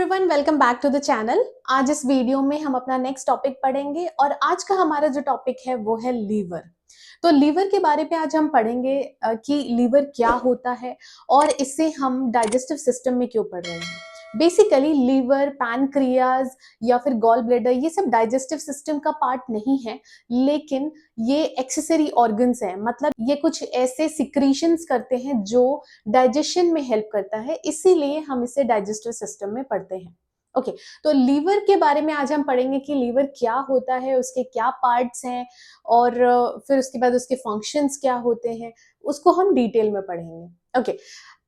Everyone, welcome back to the channel. आज इस video में हम अपना नेक्स्ट टॉपिक पढ़ेंगे और आज का हमारा जो टॉपिक है वो है लीवर। तो लीवर के बारे में आज हम पढ़ेंगे कि लीवर क्या होता है और इससे हम डाइजेस्टिव सिस्टम में क्यों पढ़ रहे हैं। बेसिकली लीवर, पैनक्रियाज या फिर गॉल ब्लैडर ये सब डाइजेस्टिव सिस्टम का पार्ट नहीं है, लेकिन ये एक्सेसरी ऑर्गन्स हैं। मतलब ये कुछ ऐसे सिक्रीशंस करते हैं जो डाइजेशन में हेल्प करता है, इसीलिए हम इसे डाइजेस्टिव सिस्टम में पढ़ते हैं। ओके, तो लीवर के बारे में आज हम पढ़ेंगे कि लीवर क्या होता है, उसके क्या पार्ट्स हैं और फिर उसके बाद उसके फंक्शंस क्या होते हैं, उसको हम डिटेल में पढ़ेंगे। ओके,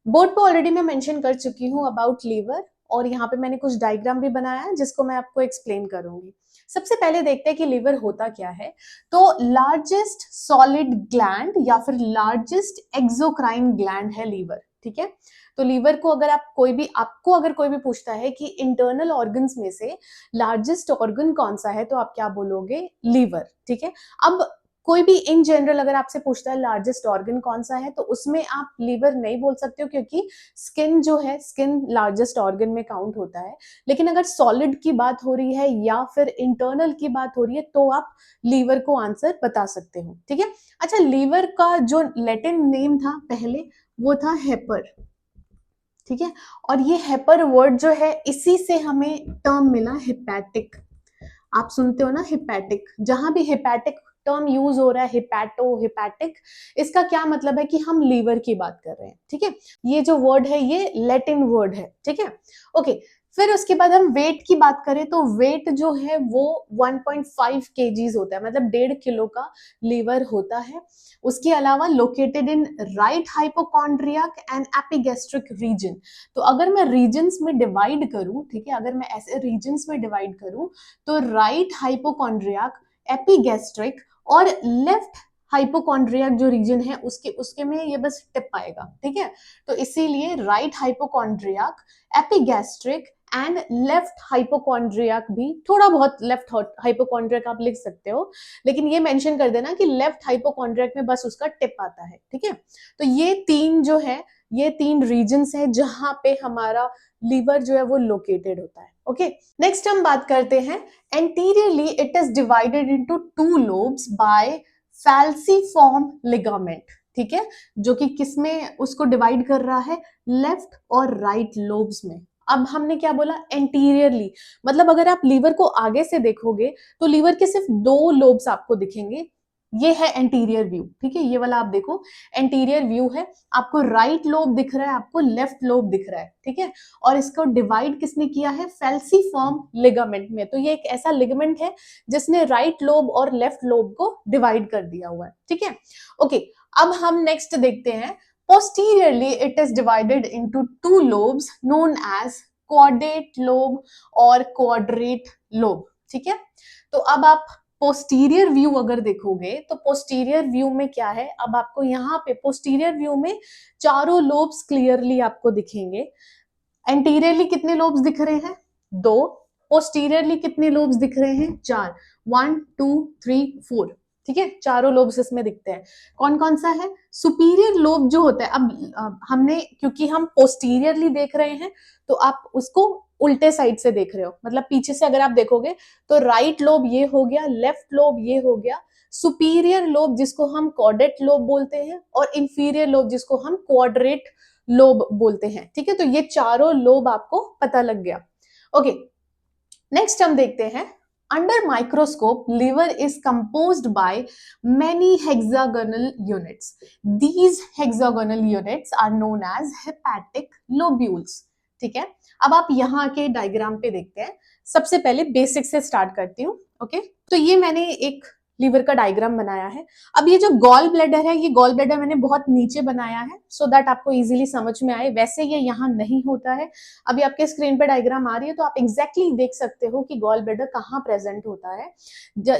बोर्ड पे ऑलरेडी मैं मेंशन कर चुकी हूँ अबाउट लीवर और यहाँ पे मैंने कुछ डायग्राम भी बनाया है जिसको मैं आपको एक्सप्लेन करूंगी। सबसे पहले देखते हैं कि लीवर होता क्या है। तो लार्जेस्ट सॉलिड ग्लैंड या फिर लार्जेस्ट एक्सोक्राइन ग्लैंड है लीवर। ठीक है, तो लीवर को अगर आपको अगर कोई भी पूछता है कि इंटरनल ऑर्गन्स में से लार्जेस्ट ऑर्गन कौन सा है, तो आप क्या बोलोगे? लीवर। ठीक है, अब कोई भी इन जनरल अगर आपसे पूछता है लार्जेस्ट ऑर्गन कौन सा है, तो उसमें आप लीवर नहीं बोल सकते हो, क्योंकि स्किन जो है, स्किन लार्जेस्ट ऑर्गन में काउंट होता है। लेकिन अगर सॉलिड की बात हो रही है या फिर इंटरनल की बात हो रही है, तो आप लीवर को आंसर बता सकते हो। ठीक है, अच्छा, लीवर का जो लैटिन नेम था पहले, वो था हेपर। ठीक है, और ये हेपर वर्ड जो है, इसी से हमें टर्म मिला हिपैटिक। आप सुनते हो ना हिपैटिक, जहां भी हिपैटिक टर्म यूज हो रहा है, हिपैटो, हिपैटिक, इसका क्या मतलब है कि हम लीवर की बात कर रहे हैं। ठीक है, ये जो वर्ड है ये लैटिन वर्ड है। ठीक है, ओके। फिर उसके बाद हम वेट की बात करें तो वेट जो है वो 1.5 kgs होता है, मतलब 1.5 किलो का लीवर होता है। उसके अलावा located in right hypochondriac and epigastric region. तो अगर मैं रीजन्स में डिवाइड करूं, ठीक है, अगर मैं ऐसे रीजन्स में डिवाइड करूं, तो राइट हाइपोकॉन्ड्रियाक, एपिगैस्ट्रिक और लेफ्ट हाइपोकॉन्ड्रियाक जो रीजन है उसके उसके में ये बस टिप आएगा। ठीक है, तो इसीलिए right hypochondriac, epigastric and left hypochondriac, भी थोड़ा बहुत लेफ्ट हाइपोकॉन्ड्रियाक आप लिख सकते हो, लेकिन ये मेंशन कर देना कि लेफ्ट हाइपोकॉन्ड्रियाक में बस उसका टिप आता है। ठीक है, तो ये तीन जो है, ये तीन रीजन्स है जहां पे हमारा लीवर जो है वो लोकेटेड होता है। ओके, नेक्स्ट हम बात करते हैं anteriorly it is divided into two lobes by falciform ligament. ठीक है, जो कि किसमें उसको डिवाइड कर रहा है? लेफ्ट और राइट लोब्स में। अब हमने क्या बोला? एंटीरियरली, मतलब अगर आप लीवर को आगे से देखोगे तो लीवर के सिर्फ दो लोब्स आपको दिखेंगे। ये है एंटीरियर व्यू। ठीक है, ये वाला आप देखो, एंटीरियर व्यू है। आपको राइट लोब दिख रहा है, आपको लेफ्ट लोब दिख रहा है। ठीक है, और इसको डिवाइड किसने किया है? फैल्सीफॉर्म लिगामेंट में। तो ये एक ऐसा लिगामेंट है जिसने राइट लोब और लेफ्ट लोब को डिवाइड कर दिया हुआ है। ठीक है, ओके। अब हम नेक्स्ट देखते हैं, posteriorly it is divided into two lobes known as quadrate lobe और क्वाड्रेट लोब। ठीक है, तो अब आप पोस्टीरियर व्यू अगर देखोगे तो पोस्टीरियर व्यू में क्या है? अब आपको यहाँ पे पोस्टीरियर व्यू में चारों लोब्स क्लियरली आपको दिखेंगे। एंटीरियरली कितने लोब्स दिख रहे हैं? दो। पोस्टीरियरली कितने लोब्स दिख रहे हैं? चार। 1 2 3 4। ठीक है, चारों लोब्स इसमें दिखते हैं। कौन कौन सा है? सुपीरियर लोब जो होता है, अब हमने क्योंकि हम पोस्टीरियरली देख रहे हैं तो आप उसको उल्टे साइड से देख रहे हो, मतलब पीछे से अगर आप देखोगे तो राइट लोब ये हो गया, लेफ्ट लोब ये हो गया, सुपीरियर लोब जिसको हम कॉर्डेट लोब बोलते हैं और इंफीरियर लोब जिसको हम क्वाड्रेट लोब बोलते हैं। ठीक है, तो ये चारों लोब आपको पता लग गया। ओके, नेक्स्ट हम देखते हैं, under microscope liver is composed by many hexagonal units. These hexagonal units are known as hepatic lobules. ठीक है, अब आप यहाँ के डायग्राम पे देखते हैं। सबसे पहले बेसिक से स्टार्ट करती हूँ। ओके, तो ये मैंने एक लीवर का डायग्राम बनाया है। अब ये जो गॉल ब्लैडर है, ये गॉल ब्लैडर मैंने बहुत नीचे बनाया है सो दैट आपको इजीली समझ में आए। वैसे ये यहाँ नहीं होता है। अभी आपके स्क्रीन पर डायग्राम आ रही है तो आप एग्जैक्टली देख सकते हो कि गॉल ब्लैडर कहाँ प्रेजेंट होता है।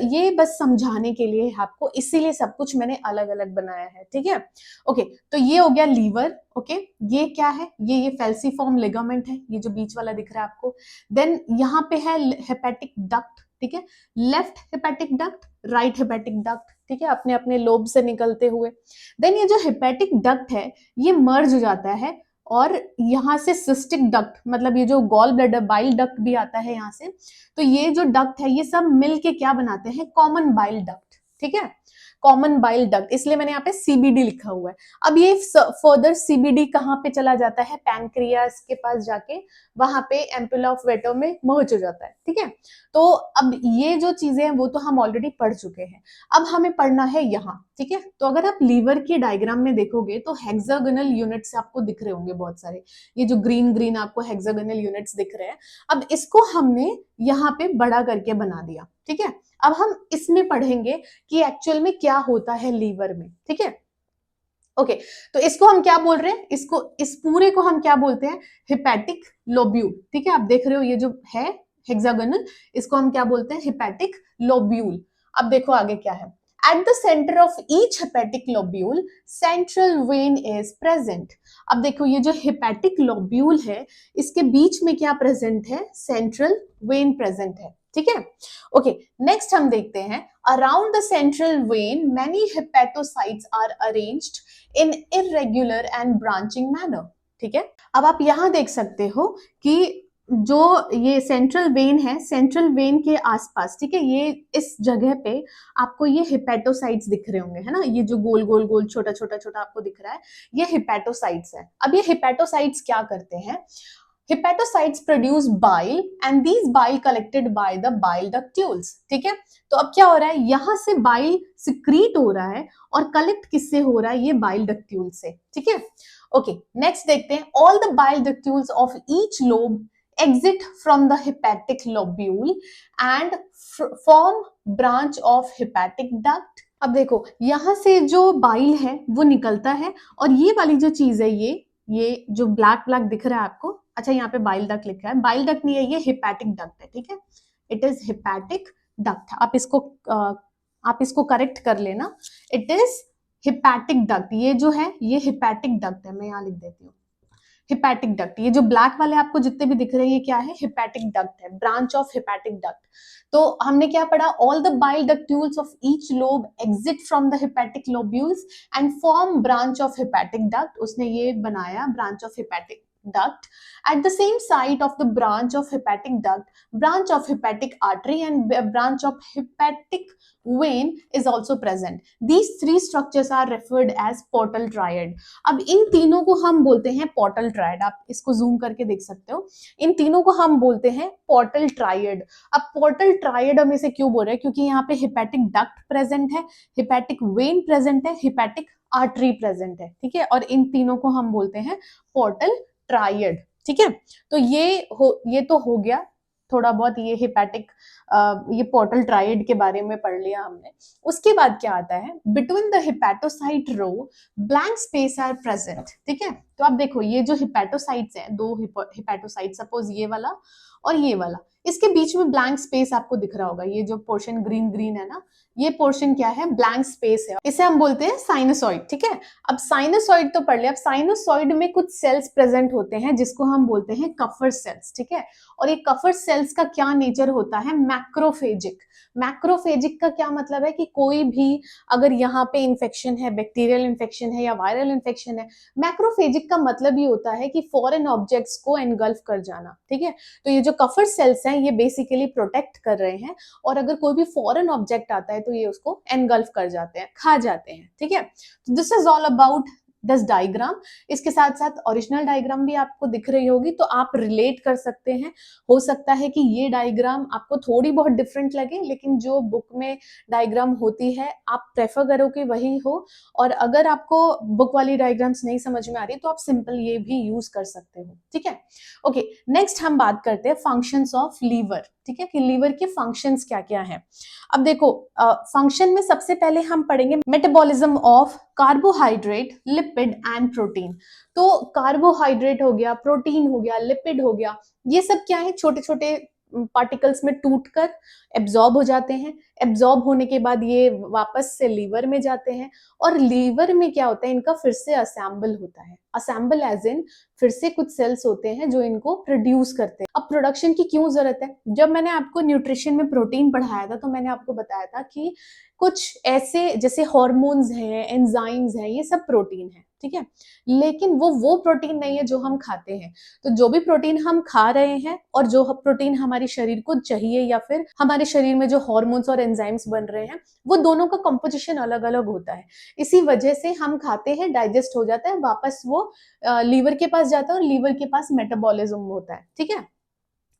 ये बस समझाने के लिए है आपको, इसीलिए सब कुछ मैंने अलग अलग बनाया है। ठीक है, ओके, तो ये हो गया लीवर। ओके, ये क्या है? ये फैल्सीफॉर्म लिगामेंट है, ये जो बीच वाला दिख रहा है आपको। देन यहाँ पे है हेपेटिक डक्ट। ठीक है, left hepatic duct, right hepatic duct. ठीक है, अपने अपने लोब से निकलते हुए। देन ये जो हेपेटिक डक्ट है ये मर्ज हो जाता है और यहाँ से सिस्टिक डक्ट, मतलब ये जो गॉल ब्लैडर बाइल डक्ट भी आता है यहाँ से, तो ये जो डक्ट है ये सब मिलके क्या बनाते हैं, कॉमन बाइल डक्ट, ठीक है, कॉमन बाइल डक्ट, इसलिए मैंने यहाँ पे सीबीडी लिखा हुआ है। अब ये फर्दर सीबीडी कहाँ पे चला जाता है, पैनक्रियास के पास जाके वहां पे एम्पुला ऑफ वेटर में मर्ज हो जाता है, ठीक है। तो अब ये जो चीजें हैं वो तो हम ऑलरेडी पढ़ चुके हैं, अब हमें पढ़ना है यहाँ, ठीक है। तो अगर आप लीवर की डायग्राम में देखोगे तो हेक्सागोनल यूनिट्स आपको दिख रहे होंगे बहुत सारे, ये जो ग्रीन ग्रीन आपको हेक्सागोनल यूनिट्स दिख रहे हैं, अब इसको हमने यहाँ पे बड़ा करके बना दिया, ठीक है। अब हम इसमें पढ़ेंगे कि एक्चुअल में क्या होता है लीवर में, ठीक है। ओके, तो इसको हम क्या बोल रहे हैं, इसको, इस पूरे को हम क्या बोलते हैं, हिपैटिक लोब्यूल, ठीक है। आप देख रहे हो ये जो है हेक्सागोनल, इसको हम क्या बोलते हैं, हिपैटिक लोब्यूल। अब देखो आगे क्या है, at the centre of each hepatic lobule central vein is present. अब देखो ये जो हेपेटिक लोब्यूल है इसके बीच में क्या प्रेजेंट है, सेंट्रल वेन प्रेजेंट है, ठीक है। ओके, नेक्स्ट हम देखते हैं, around the central vein many hepatocytes are arranged in irregular and branching manner, ठीक है। अब आप यहां देख सकते हो कि जो ये सेंट्रल वेन है, सेंट्रल वेन के आसपास, ठीक है, ये इस जगह पे आपको ये हिपैटोसाइट्स दिख रहे होंगे, है ना, ये जो गोल गोल गोल छोटा छोटा छोटा आपको दिख रहा है, ये हिपैटोसाइट्स है। अब ये हिपैटोसाइट्स क्या करते हैं, hepatocytes produce bile and these bile collected by the bile ductules, ठीक है। तो अब क्या हो रहा है, यहां से बाइल सिक्रीट हो रहा है और कलेक्ट किससे हो रहा है, ये बाइल डक्ट्यूल से, ठीक है। ओके, नेक्स्ट देखते हैं, all the bile ductules of each lobe exit from the hepatic lobule and form branch of hepatic duct। अब देखो यहां से जो बाइल है वो निकलता है और ये वाली जो चीज है, ये जो ब्लैक ब्लैक दिख रहा है आपको, अच्छा यहाँ पे बाइल डक्ट लिखा है, बाइल डक्ट नहीं है, ये हिपैटिक डक्ट है, ठीक है, इट इज हिपैटिक डक्ट। आप इसको करेक्ट कर लेना, इट इज हिपैटिक डक्ट, ये जो है ये हिपैटिक डक्ट है, मैं यहाँ लिख देती हूँ हिपैटिक डक्ट। ये जो ब्लैक वाले आपको जितने भी दिख रहे हैं ये क्या है, हिपैटिक डक्ट है, ब्रांच ऑफ हिपैटिक डक्ट। तो हमने क्या पढ़ा, all the bile ductules of each lobe exit from the hepatic lobules and form branch of hepatic duct, उसने ये बनाया branch of hepatic duct at the same site of the branch of hepatic duct, branch of hepatic artery and branch of hepatic vein is also present. These three structures are referred as portal triad। अब इन तीनों को हम बोलते हैं portal triad, आप इसको zoom करके देख सकते हो, इन तीनों को हम बोलते हैं पोर्टल ट्रायड। अब पोर्टल ट्रायड हम इसे क्यों बोल रहे हैं, क्योंकि यहाँ पे हिपैटिक डक्ट प्रेजेंट है, हिपैटिक वेन प्रेजेंट है, हिपैटिक आर्टरी प्रेजेंट है, ठीक है, और इन तीनों को हम बोलते हैं पोर्टल ट्रायड, ठीक है। तो ये तो हो गया थोड़ा बहुत, ये हिपैटिक ये पोर्टल ट्रायड के बारे में पढ़ लिया हमने। उसके बाद क्या आता है, between the hepatocyte row blank space are present, ठीक है। तो आप देखो ये जो हिपैटोसाइट्स हैं, दो हिपैटोसाइट, सपोज ये वाला और ये वाला, इसके बीच में ब्लैंक स्पेस आपको दिख रहा होगा, ये जो पोर्शन ग्रीन ग्रीन है ना, ये पोर्शन क्या है, ब्लैंक स्पेस है, इसे हम बोलते हैं साइनोसॉइड, ठीक है। अब साइनोसॉइड तो पढ़ लिया, अब साइनोसॉइड में कुछ सेल्स प्रेजेंट होते हैं जिसको हम बोलते हैं कफर सेल्स, ठीक है। और ये कफर सेल्स का क्या नेचर होता है, मैक्रोफेजिक। मैक्रोफेजिक का क्या मतलब है कि कोई भी अगर यहाँ पे इन्फेक्शन है, बैक्टीरियल इन्फेक्शन है या वायरल इन्फेक्शन है, मैक्रोफेजिक का मतलब ये होता है कि फॉरेन ऑब्जेक्ट्स को एनगल्फ कर जाना, ठीक है। तो ये जो कफर सेल्स हैं ये बेसिकली प्रोटेक्ट कर रहे हैं, और अगर कोई भी फॉरेन ऑब्जेक्ट आता है तो ये उसको एनगल्फ कर जाते हैं, खा जाते हैं, ठीक है। This is all about this diagram. इसके साथ साथ ओरिजिनल डायग्राम भी आपको दिख रही होगी, तो आप रिलेट कर सकते हैं। हो सकता है कि ये डायग्राम आपको थोड़ी बहुत डिफरेंट लगे, लेकिन जो बुक में डायग्राम होती है आप प्रेफर करो कि वही हो, और अगर आपको बुक वाली डायग्राम्स नहीं समझ में आ रही तो आप सिंपल ये भी यूज कर सकते हो, ठीक है। ओके, नेक्स्ट हम बात करते हैं फंक्शंस ऑफ लीवर, ठीक है, कि लीवर के फंक्शंस क्या क्या हैं। अब देखो फंक्शन में सबसे पहले हम पढ़ेंगे metabolism of carbohydrate, lipid and protein. तो कार्बोहाइड्रेट हो गया, प्रोटीन हो गया, लिपिड हो गया, ये सब क्या है, छोटे छोटे पार्टिकल्स में टूटकर एब्जॉर्ब हो जाते हैं। एब्जॉर्ब होने के बाद ये वापस से लीवर में जाते हैं, और लीवर में क्या होता है, इनका फिर से असेंबल होता है। असेंबल एज इन फिर से कुछ सेल्स होते हैं जो इनको प्रोड्यूस करते हैं। अब प्रोडक्शन की क्यों जरूरत है, जब मैंने आपको न्यूट्रिशन में प्रोटीन पढ़ाया था तो मैंने आपको बताया था कि कुछ ऐसे जैसे हॉर्मोन्स हैं, एंजाइम्स हैं, ये सब प्रोटीन है, ठीक है, लेकिन वो प्रोटीन नहीं है जो हम खाते हैं। तो जो भी प्रोटीन हम खा रहे हैं और जो प्रोटीन हमारे शरीर को चाहिए या फिर हमारे शरीर में जो हार्मोन्स और एंजाइम्स बन रहे हैं, वो दोनों का कंपोजिशन अलग अलग होता है। इसी वजह से हम खाते हैं, डाइजेस्ट हो जाता है, वापस वो लीवर के पास जाता है और लीवर के पास मेटाबॉलिज्म होता है, ठीक है।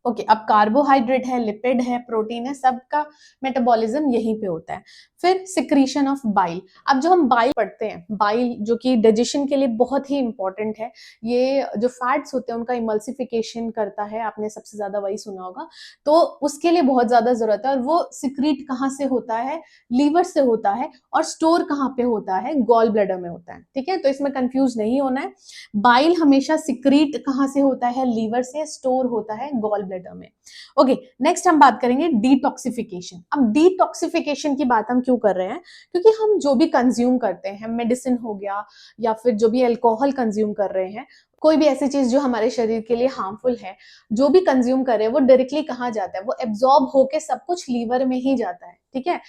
ओके, अब कार्बोहाइड्रेट है, लिपिड है, प्रोटीन है, सबका मेटाबॉलिज्म यहीं पे होता है। फिर सिक्रीशन ऑफ बाइल। अब जो हम बाइल पढ़ते हैं, बाइल जो कि डाइजेशन के लिए बहुत ही इंपॉर्टेंट है, ये जो फैट्स होते हैं उनका इमल्सिफिकेशन करता है, आपने सबसे ज्यादा वही सुना होगा, तो उसके लिए बहुत ज्यादा जरूरत है। और वो सिक्रीट कहाँ से होता है? लीवर से होता है। और स्टोर कहाँ पे होता है? गॉल ब्लैडर में होता है, ठीक है। तो इसमें कंफ्यूज नहीं होना है, बाइल हमेशा सिक्रीट कहाँ से होता है? लीवर से, स्टोर होता है गॉल ब्लैडर में। ओके, नेक्स्ट हम बात करेंगे डिटॉक्सिफिकेशन। अब डिटॉक्सिफिकेशन की बात हम क्यों कर रहे हैं? क्योंकि हम जो भी कंज्यूम करते हैं, मेडिसिन हो गया या फिर जो भी अल्कोहल कंज्यूम कर रहे हैं, कोई भी ऐसी चीज जो हमारे शरीर के लिए हार्मफुल है, जो भी कंज्यूम कर रहे हैं वो डायरेक्टली कहाँ जाता है? वो एब्जॉर्ब होके सब कुछ लीवर में ही जाता है, ठीक है।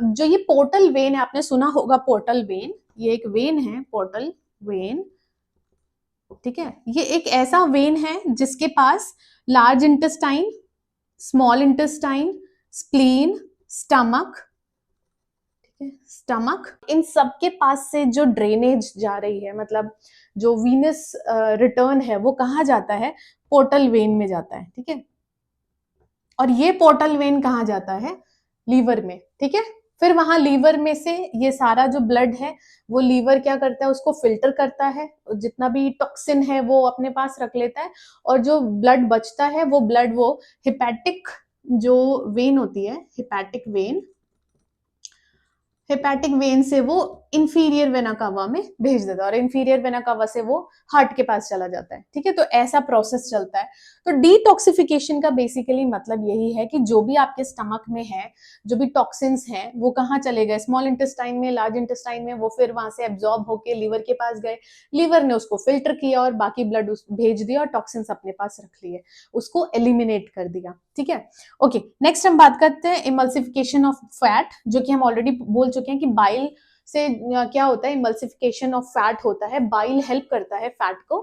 जो ये पोर्टल वेन है, आपने सुना होगा पोर्टल वेन, ये एक वेन है, पोर्टल वेन, ठीक है। ये एक ऐसा वेन है जिसके पास large intestine, small intestine, spleen, stomach, ठीक है, स्टमक, इन सब के पास से जो ड्रेनेज जा रही है, मतलब जो वीनस रिटर्न है, वो कहाँ जाता है? पोर्टल वेन में जाता है, ठीक है। और ये पोर्टल वेन कहाँ जाता है? लीवर में, ठीक है। फिर वहां लीवर में से ये सारा जो ब्लड है, वो लीवर क्या करता है? उसको फिल्टर करता है, जितना भी टॉक्सिन है वो अपने पास रख लेता है, और जो ब्लड बचता है वो ब्लड वो हिपैटिक जो वेन होती है, हिपैटिक वेन, हेपेटिक वेन से वो इंफीरियर वेना कावा में भेज देता है, और इंफीरियर वेना कावा से वो हार्ट के पास चला जाता है, ठीक है। तो ऐसा प्रोसेस चलता है। तो डिटॉक्सिफिकेशन का बेसिकली मतलब यही है कि जो भी आपके स्टमक में है, जो भी टॉक्सिन्स हैं, वो कहाँ चले गए? स्मॉल इंटेस्टाइन में, लार्ज इंटेस्टाइन में, वो फिर वहां से एब्जॉर्ब होके लीवर के पास गए, लीवर ने उसको फिल्टर किया और बाकी ब्लड भेज दिया और टॉक्सिन्स अपने पास रख लिए, उसको एलिमिनेट कर दिया, ठीक है। ओके, नेक्स्ट हम बात करते हैं इमल्सिफिकेशन ऑफ फैट, जो कि हम ऑलरेडी बोल चुके हैं कि बाइल से क्या होता है? इमल्सिफिकेशन ऑफ फैट होता है, बाइल हेल्प करता है फैट को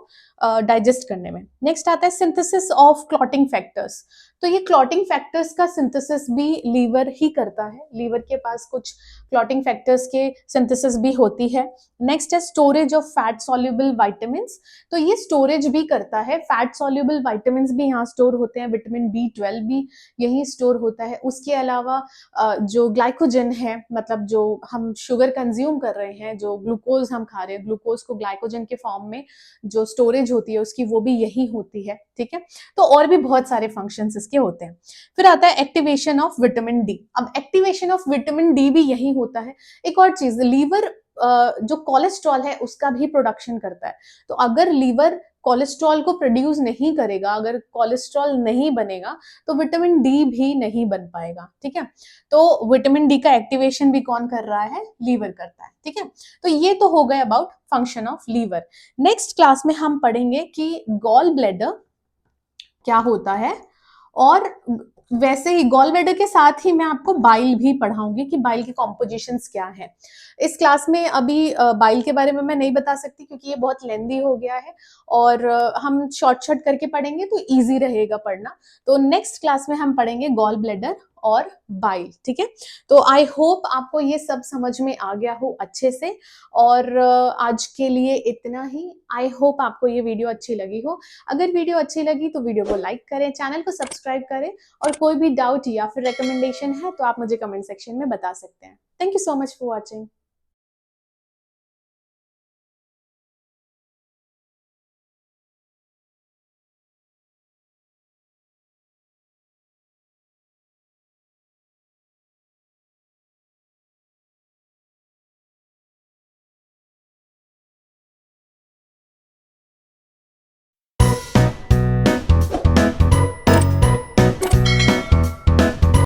डाइजेस्ट करने में। नेक्स्ट आता है सिंथेसिस ऑफ क्लॉटिंग फैक्टर्स। तो ये क्लॉटिंग फैक्टर्स का सिंथेसिस भी लीवर ही करता है, लीवर के पास कुछ क्लॉटिंग फैक्टर्स के सिंथेसिस भी होती है। नेक्स्ट है storage of fat soluble vitamins. तो ये स्टोरेज भी करता है, फैट सॉल्युबल विटामिन्स भी यहाँ स्टोर होते हैं, विटामिन B12 भी यही स्टोर होता है। उसके अलावा जो ग्लाइकोजन है, मतलब जो हम शुगर कंज्यूम कर रहे हैं, जो ग्लूकोज हम खा रहे हैं, ग्लूकोज को ग्लाइकोजन के फॉर्म में जो स्टोरेज होती है उसकी, वो भी यही होती है, ठीक है। तो और भी बहुत सारे फंक्शंस इसके होते हैं। फिर आता है एक्टिवेशन ऑफ विटामिन डी। अब एक्टिवेशन ऑफ विटामिन डी भी यही होता है। एक और चीज, लीवर जो कोलेस्ट्रॉल है उसका भी प्रोडक्शन करता है। तो अगर लीवर कोलेस्ट्रॉल को प्रोड्यूस नहीं करेगा, अगर कोलेस्ट्रॉल नहीं बनेगा, तो विटामिन डी भी नहीं बन पाएगा, ठीक है। तो विटामिन डी का एक्टिवेशन भी कौन कर रहा है? लीवर करता है, ठीक है। तो ये तो हो गए about function of liver. Next class में हम पढ़ेंगे कि गॉल ब्लैडर क्या होता है, और वैसे ही गॉल ब्लैडर के साथ ही मैं आपको बाइल भी पढ़ाऊंगी कि बाइल के कॉम्पोजिशंस क्या है। इस क्लास में अभी बाइल के बारे में मैं नहीं बता सकती क्योंकि ये बहुत लेंदी हो गया है, और हम शॉर्ट करके पढ़ेंगे तो इजी रहेगा पढ़ना। तो नेक्स्ट क्लास में हम पढ़ेंगे गॉल ब्लैडर और बाइल, ठीक है। तो आई होप आपको ये सब समझ में आ गया हो अच्छे से, और आज के लिए इतना ही। आई होप आपको ये वीडियो अच्छी लगी हो। अगर वीडियो अच्छी लगी तो वीडियो को लाइक करें, चैनल को सब्सक्राइब करें, और कोई भी डाउट या फिर रिकमेंडेशन है तो आप मुझे कमेंट सेक्शन में बता सकते हैं। Thank you so much for watching.